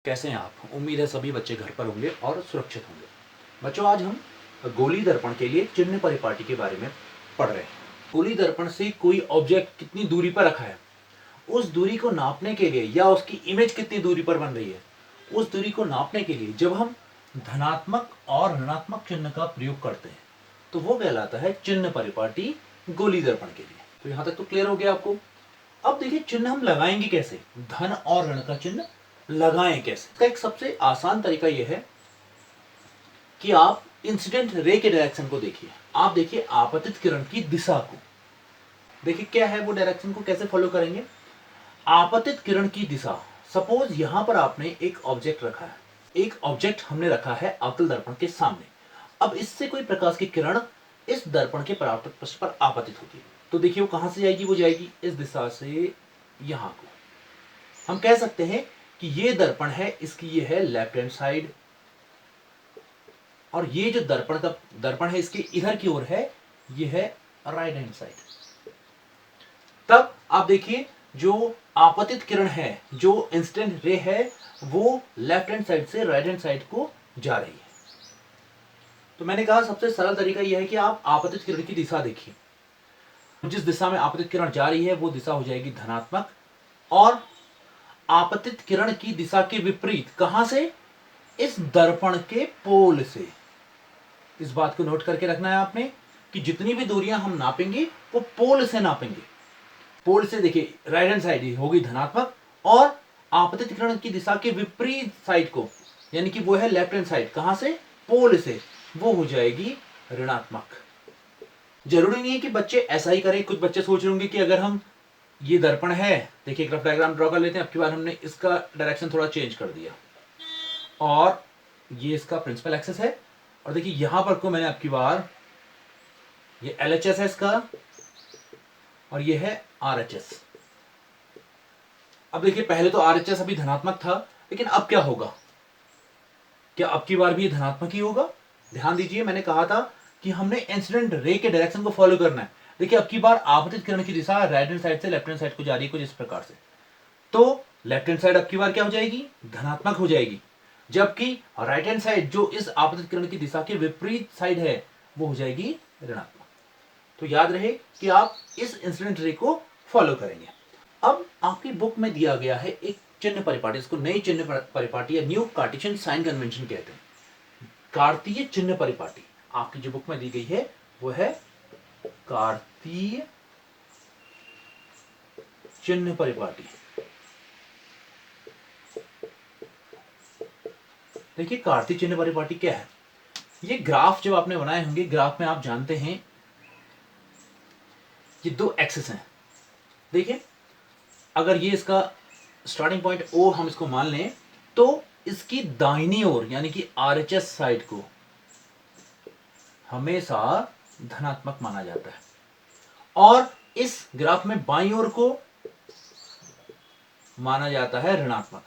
कैसे हैं आप? उम्मीद है सभी बच्चे घर पर होंगे और सुरक्षित होंगे। बच्चों, आज हम गोली दर्पण के लिए चिन्ह परिपाटी के बारे में पढ़ रहे हैं। गोली दर्पण से कोई ऑब्जेक्ट कितनी दूरी पर रखा है, उस दूरी को नापने के लिए, या उसकी इमेज कितनी दूरी पर बन रही है, उस दूरी को नापने के लिए जब हम धनात्मक और ऋणात्मक चिन्ह का प्रयोग करते हैं तो वो कहलाता है चिन्ह परिपाटी गोली दर्पण के लिए। तो यहां तक तो क्लियर हो गया आपको। अब देखिए, चिन्ह हम लगाएंगे कैसे, धन और ऋण का चिन्ह लगाएं कैसे। इसका एक सबसे आसान तरीका यह है कि आप इंसिडेंट रे के डायरेक्शन को देखिए। आप देखिए आपतित किरण की दिशा को, देखिए क्या है वो डायरेक्शन को कैसे फॉलो करेंगे। आपतित किरण की दिशा, सपोज यहां पर आपने एक ऑब्जेक्ट रखा है, एक ऑब्जेक्ट हमने रखा है अवतल दर्पण के सामने। अब इससे कोई प्रकाश की किरण इस दर्पण के परावर्तक पृष्ठ पर आपतित होती है, तो देखिए वो कहां से जाएगी, वो जाएगी इस दिशा से यहां को। हम कह सकते हैं कि ये दर्पण है, इसकी ये है लेफ्ट हैंड साइड, और ये जो दर्पण है इसके इधर की ओर है, ये है राइट हैंड साइड। तब आप देखिए जो आपतित किरण है, जो इंसिडेंट रे है, वो लेफ्ट हैंड साइड से राइट हैंड साइड को जा रही है। तो मैंने कहा सबसे सरल तरीका यह है कि आप आपतित किरण की दिशा देखिए। जिस दिशा में आपतित किरण जा रही है वो दिशा हो जाएगी धनात्मक, और आपतित किरण की दिशा के विपरीत, कहां से, इस दर्पण के पोल से। इस बात को नोट करके रखना है आपने कि जितनी भी दूरियां हम नापेंगे वो पोल से नापेंगे। पोल से देखिए राइट हैंड साइड होगी धनात्मक, और आपतित किरण की दिशा के विपरीत साइड को, यानी कि वो है लेफ्ट हैंड साइड, कहां से, पोल से, वो हो जाएगी ऋणात्मक। जरूरी नहीं है कि बच्चे ऐसा ही करें। कुछ बच्चे सोच रहे होंगे कि अगर हम, ये दर्पण है, देखिए एक रफ डायग्राम ड्रॉ कर लेते हैं। अब की बार हमने इसका डायरेक्शन थोड़ा चेंज कर दिया, और ये इसका प्रिंसिपल एक्सिस है, और देखिए यहां पर को मैंने अब की बार, ये LHS है इसका, और ये है RHS। अब देखिए पहले तो RHS अभी धनात्मक था, लेकिन अब क्या होगा, क्या अब की बार भी ये धनात्मक ही होगा? ध्यान दीजिए, मैंने कहा था कि हमने इंसिडेंट रे के डायरेक्शन को फॉलो करना है। देखिए अब की बार आपतित किरण की दिशा राइट हैंड साइड से लेफ्ट हैंड साइड को जा रही है, कुछ इस प्रकार से। तो लेफ्ट हैंड साइड अब की बार क्या हो जाएगी, धनात्मक हो जाएगी, जबकि राइट हैंड साइड जो इस आपतित किरण की दिशा के विपरीत साइड है वो हो जाएगी ऋणात्मक। तो याद रहे कि आप इस इंसिडेंट रे को फॉलो करेंगे। अब आपकी बुक में दिया गया है एक चिन्ह परिपाटी, इसको नई चिन्ह परिपाटी या न्यू कार्टेशियन साइन कन्वेंशन कहते हैं। कार्तीय चिन्ह परिपाटी आपकी जो बुक में दी गई है वो है कार्तीय चिन्ह परिपाटी। देखिए कार्तीय चिन्ह परिपाटी क्या है। ये ग्राफ जब आपने बनाए होंगे, ग्राफ में आप जानते हैं ये दो एक्सिस हैं। देखिए अगर ये इसका स्टार्टिंग पॉइंट O हम इसको मान लें, तो इसकी दाहिनी ओर यानी कि RHS साइड को हमेशा धनात्मक माना जाता है, और इस ग्राफ में बाईं ओर को माना जाता है ऋणात्मक।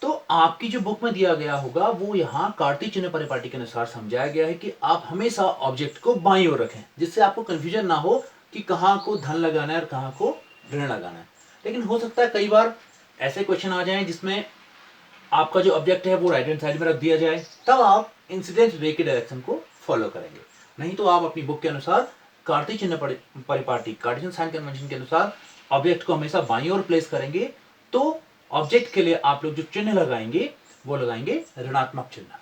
तो आपकी जो बुक में दिया गया होगा वो यहां कार्तीय चिन्ह परिपाटी के अनुसार समझाया गया है कि आप हमेशा ऑब्जेक्ट को बाईं ओर रखें, जिससे आपको कंफ्यूजन ना हो कि कहां को धन लगाना है और कहां को ऋण लगाना है। लेकिन हो सकता है कई बार ऐसे क्वेश्चन आ जाएं जिसमें आपका जो ऑब्जेक्ट है वो राइट हैंड साइड में रख दिया जाए, तब आप इंसिडेंट रे के डायरेक्शन को फॉलो करेंगे। नहीं तो आप अपनी बुक के अनुसार कार्तीय चिन्ह परिपाटी, कार्टेशियन साइन कन्वेंशन के अनुसार ऑब्जेक्ट को हमेशा बाईं ओर प्लेस करेंगे। तो ऑब्जेक्ट के लिए आप लोग जो चिन्ह लगाएंगे वो लगाएंगे ऋणात्मक चिन्ह।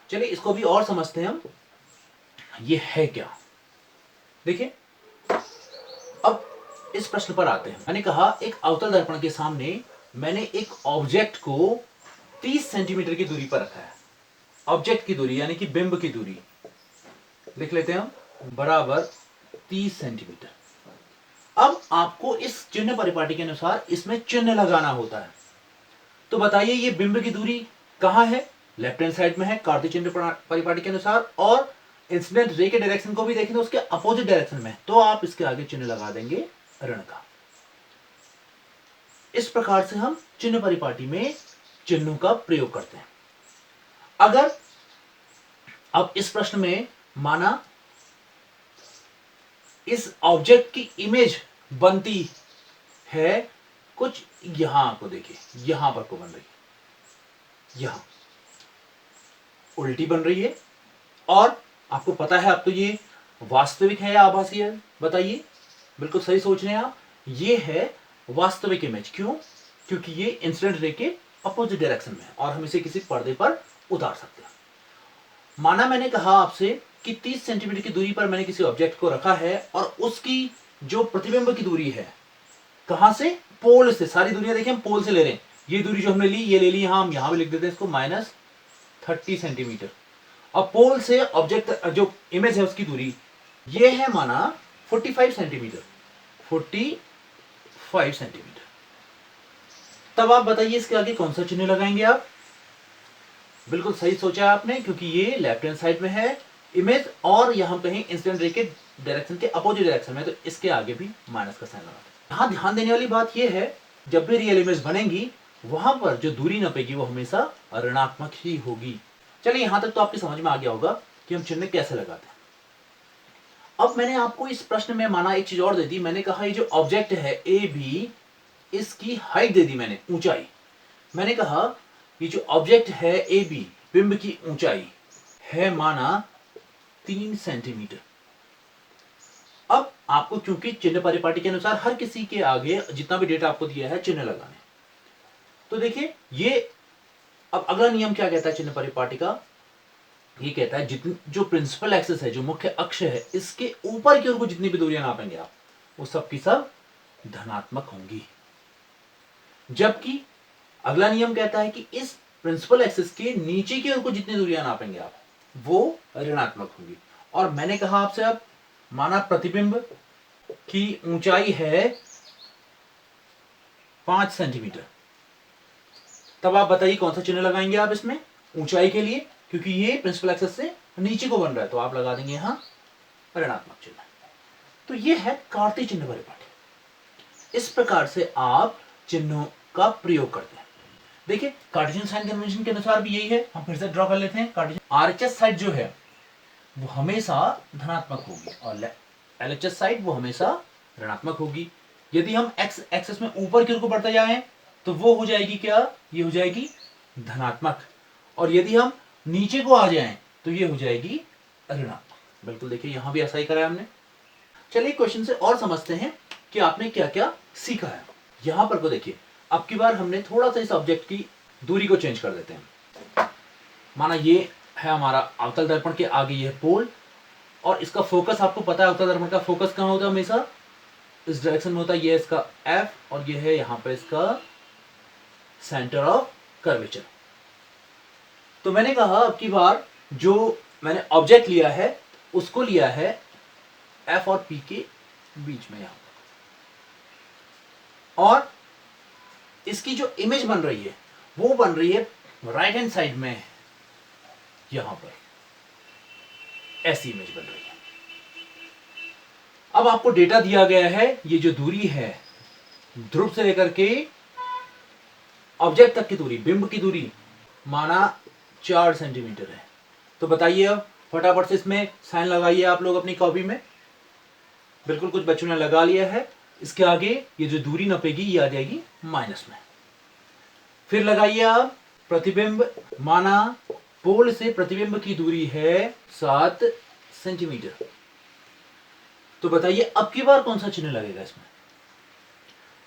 चलिए इसको भी और समझते हैं हम, ये है क्या। देखिए अब इस प्रश्न पर आते हैं। मैंने कहा एक अवतल दर्पण के सामने मैंने एक ऑब्जेक्ट को 30 सेंटीमीटर की दूरी पर रखा है। ऑब्जेक्ट की दूरी यानी कि बिंब की दूरी लिख लेते हैं हम, बराबर 30 सेंटीमीटर। अब आपको इस चिन्ह परिपाटी के अनुसार इसमें चिन्ह लगाना होता है। तो बताइए ये बिंब की दूरी कहां है, लेफ्ट हैंड साइड में है कार्तीय चिन्ह परिपाटी के अनुसार, और इंसिडेंट रे के डायरेक्शन को भी देखें तो उसके अपोजिट डायरेक्शन में, तो आप इसके आगे चिन्ह लगा देंगे ऋण का। इस प्रकार से हम चिन्ह परिपाटी में चिन्हों का प्रयोग करते हैं। अगर अब इस प्रश्न में माना इस ऑब्जेक्ट की इमेज बनती है कुछ यहां को देखिए, यहां पर को बन रही है, यहां उल्टी बन रही है। और आपको पता है अब तो ये वास्तविक है या आभासी है, बताइए। बिल्कुल सही सोच रहे हैं आप, ये है वास्तविक इमेज। क्यों? क्योंकि ये इंसिडेंट रे के अपोजिट डायरेक्शन में है और हम इसे किसी पर्दे पर उतार सकते हैं। माना मैंने कहा आपसे कि 30 सेंटीमीटर की दूरी पर मैंने किसी ऑब्जेक्ट को रखा है और उसकी जो प्रतिबिंब की दूरी है, कहां से? पोल से। सारी दूरियां देखिए हम पोल से ले रहे हैं। ये दूरी जो हमने ली, ये ले ली, यहां हम यहां भी लिख देते हैं इसको -30 सेंटीमीटर। अब पोल से ऑब्जेक्ट जो इमेज है उसकी दूरी ये है माना 45 सेंटीमीटर, 45 सेंटीमीटर। तब आप बताइए इसके आगे कौन सा चिन्ह लगाएंगे आप? बिल्कुल सही सोचा आपने, क्योंकि ये लेफ्ट हैंड साइड में है इमेज और यहां कहीं इंसिडेंट रे के डायरेक्शन के अपोजिट डायरेक्शन में, तो इसके आगे भी माइनस का साइन लगाते हैं। यहां ध्यान देने वाली बात यह है, जब भी रियल इमेज बनेगी वहां पर जो दूरी नपेगी वो हमेशा ऋणात्मक ही होगी। चलिए यहां तक तो आपकी समझ में आ गया होगा कि हम चिन्ह कैसे लगाते हैं। अब मैंने आपको इस प्रश्न में माना एक चीज और दे दी। मैंने कहा ये जो ऑब्जेक्ट है ए बी, इसकी हाइट दे दी मैंने, ऊंचाई। मैंने कहा ये जो ऑब्जेक्ट है ए बी, बिंब की ऊंचाई है माना 3 सेंटीमीटर। अब आपको क्योंकि चिन्ह परिपाटी के अनुसार हर किसी के आगे जितना भी डेटा आपको दिया है चिन्ह लगाने। तो देखिए ये अब अगला नियम क्या कहता है चिन्ह परिपाटी का? ये कहता है जितनी जो प्रिंसिपल एक्सिस है, जो मुख्य अक्ष है, इसके ऊपर की ओर को जितनी भी दूरियां नापेंगे आप, वो सब की सब धनात्मक होंगी। जबकि अगला नियम कहता है कि इस प्रिंसिपल एक्सिस के नीचे की ओर को जितनी दूरियां नापेंगे आप, वो ऋणात्मक होंगी। और मैंने कहा आपसे अब माना प्रतिबिंब की ऊंचाई है 5 सेंटीमीटर। तब आप बताइए कौन सा चिन्ह लगाएंगे आप इसमें ऊंचाई के लिए, क्योंकि ये प्रिंसिपल एक्सिस से नीचे को बन रहा है, तो आप लगा देंगे यहां ऋणात्मक चिन्ह। तो ये है कार्तीय चिन्ह परिपाटी। इस प्रकार से आप चिन्हों का प्रयोग करते हैं। देखिए कार्टेशियन साइन कन्वेंशन के अनुसार भी यही है। हम फिर से ड्रॉ कर लेते हैं। कार्टेशियन आरएचएस साइड जो है वो हमेशा धनात्मक होगी और एलएचएस साइड वो हमेशा ऋणात्मक होगी। यदि हम एक्स एक्सिस में ऊपर की ओर को बढ़ते जाएं तो वो हो जाएगी क्या? ये हो जाएगी धनात्मक। और यदि हम नीचे को आ जाएं तो ये हो जाएगी ऋणात्मक। बिल्कुल देखिए यहां भी ऐसा ही करा है हमने। चलिए क्वेश्चन से और समझते हैं कि आपने क्या क्या सीखा है। यहां पर को देखिए, अब की बार हमने थोड़ा सा इस ऑब्जेक्ट की दूरी को चेंज कर देते हैं। माना ये है हमारा अवतल दर्पण के आगे ये पोल, और इसका फोकस आपको पता है अवतल दर्पण का फोकस कहां होता है? हमेशा इस डायरेक्शन में होता है। ये इसका एफ और ये है यहां पर इसका सेंटर ऑफ कर्वेचर। तो मैंने कहा अब की बार जो मैंने ऑब्जेक्ट लिया है उसको लिया है एफ और पी के बीच में यहां पर, और इसकी जो इमेज बन रही है वो बन रही है राइट हैंड साइड में, यहां पर ऐसी इमेज बन रही है। अब आपको डेटा दिया गया है, ये जो दूरी है ध्रुव से लेकर के ऑब्जेक्ट तक की दूरी, बिंब की दूरी माना 4 सेंटीमीटर है। तो बताइए अब फटाफट से इसमें साइन लगाइए आप लोग अपनी कॉपी में। बिल्कुल कुछ बच्चों ने लगा लिया है। इसके आगे ये जो दूरी नपेगी ये आ जाएगी माइनस में। फिर लगाइए आप प्रतिबिंब, माना पोल से प्रतिबिंब की दूरी है 7 सेंटीमीटर। तो बताइए अब की बार कौन सा चिन्ह लगेगा इसमें?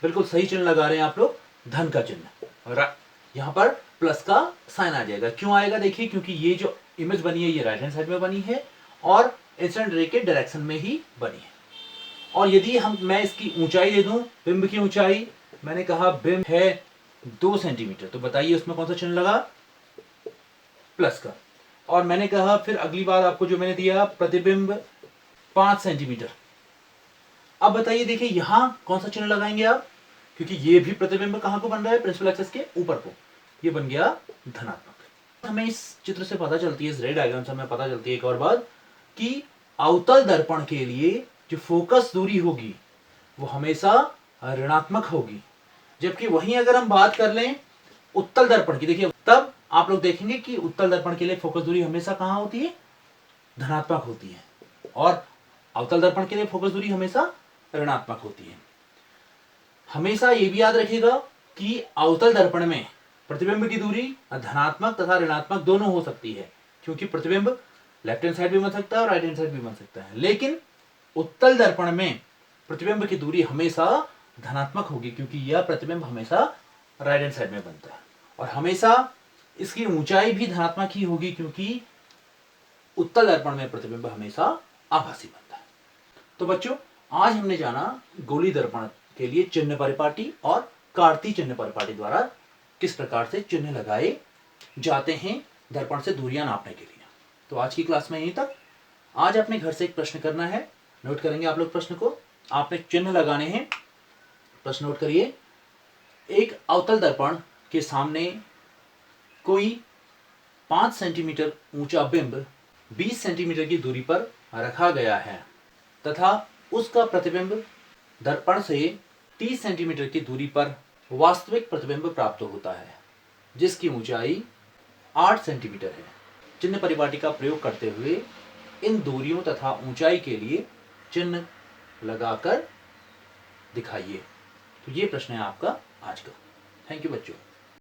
बिल्कुल सही चिन्ह लगा रहे हैं आप लोग, धन का चिन्ह। और यहां पर प्लस का साइन आ जाएगा। क्यों आएगा? देखिए क्योंकि ये जो इमेज बनी है ये राइट हैंड साइड में बनी है और इंसिडेंट रे के डायरेक्शन में ही बनी है। और यदि मैं इसकी ऊंचाई दे दूं, बिंब की ऊंचाई, मैंने कहा बिंब है 2 सेंटीमीटर, तो बताइए उसमें कौन सा चिन्ह लगा? प्लस का। और मैंने कहा फिर अगली बार आपको जो मैंने दिया प्रतिबिंब 5 सेंटीमीटर। अब बताइए देखिए यहां कौन सा चिन्ह लगाएंगे आप, क्योंकि ये भी प्रतिबिंब कहां को बन रहा है? प्रिंसिपल एक्सिस के ऊपर को। ये बन गया धनात्मक। हमें इस चित्र से पता चलती है, इस रे डायग्राम से हमें पता चलती है एक और बात कि अवतल दर्पण के लिए जो फोकस दूरी होगी वो हमेशा ऋणात्मक होगी। जबकि वहीं अगर हम बात कर लें उत्तल दर्पण की, देखिए तब आप लोग देखेंगे कि उत्तल दर्पण के लिए फोकस दूरी हमेशा कहां होती है? धनात्मक होती है, और अवतल दर्पण के लिए फोकस दूरी हमेशा ऋणात्मक होती है। हमेशा ये भी याद रखिएगा कि अवतल दर्पण में प्रतिबिंब की दूरी धनात्मक तथा ऋणात्मक दोनों हो सकती है, क्योंकि प्रतिबिंब लेफ्ट हैंड साइड भी बन सकता है और राइट हैंड साइड भी बन सकता है। लेकिन उत्तल दर्पण में प्रतिबिंब की दूरी हमेशा धनात्मक होगी, क्योंकि यह प्रतिबिंब हमेशा राइट हैंड साइड में बनता है। और हमेशा इसकी ऊंचाई भी धनात्मक ही होगी, क्योंकि उत्तल दर्पण में प्रतिबिंब हमेशा आभासी बनता है। तो बच्चों, आज हमने जाना गोली दर्पण के लिए चिन्ह परिपाटी और कार्तीय चिन्ह परिपाटी द्वारा किस प्रकार से चिन्ह लगाए जाते हैं दर्पण से दूरियां नापने के लिए। तो आज की क्लास में यहीं तक। आज अपने घर से एक प्रश्न करना है, नोट करेंगे आप लोग प्रश्न को। आपने चिन्ह लगाने हैं, प्रश्न नोट करिए। एक अवतल दर्पण के सामने कोई 5 सेंटीमीटर ऊंचा बिंब 20 सेंटीमीटर की दूरी पर रखा गया है तथा उसका प्रतिबिंब दर्पण से 30 सेंटीमीटर की दूरी पर वास्तविक प्रतिबिंब प्राप्त होता है, जिसकी ऊंचाई 8 सेंटीमीटर है। चिन्ह परिपाटी का प्रयोग करते हुए इन दूरियों तथा ऊंचाई के लिए चिन्ह लगाकर दिखाइए। तो ये प्रश्न है आपका आज का। थैंक यू बच्चों।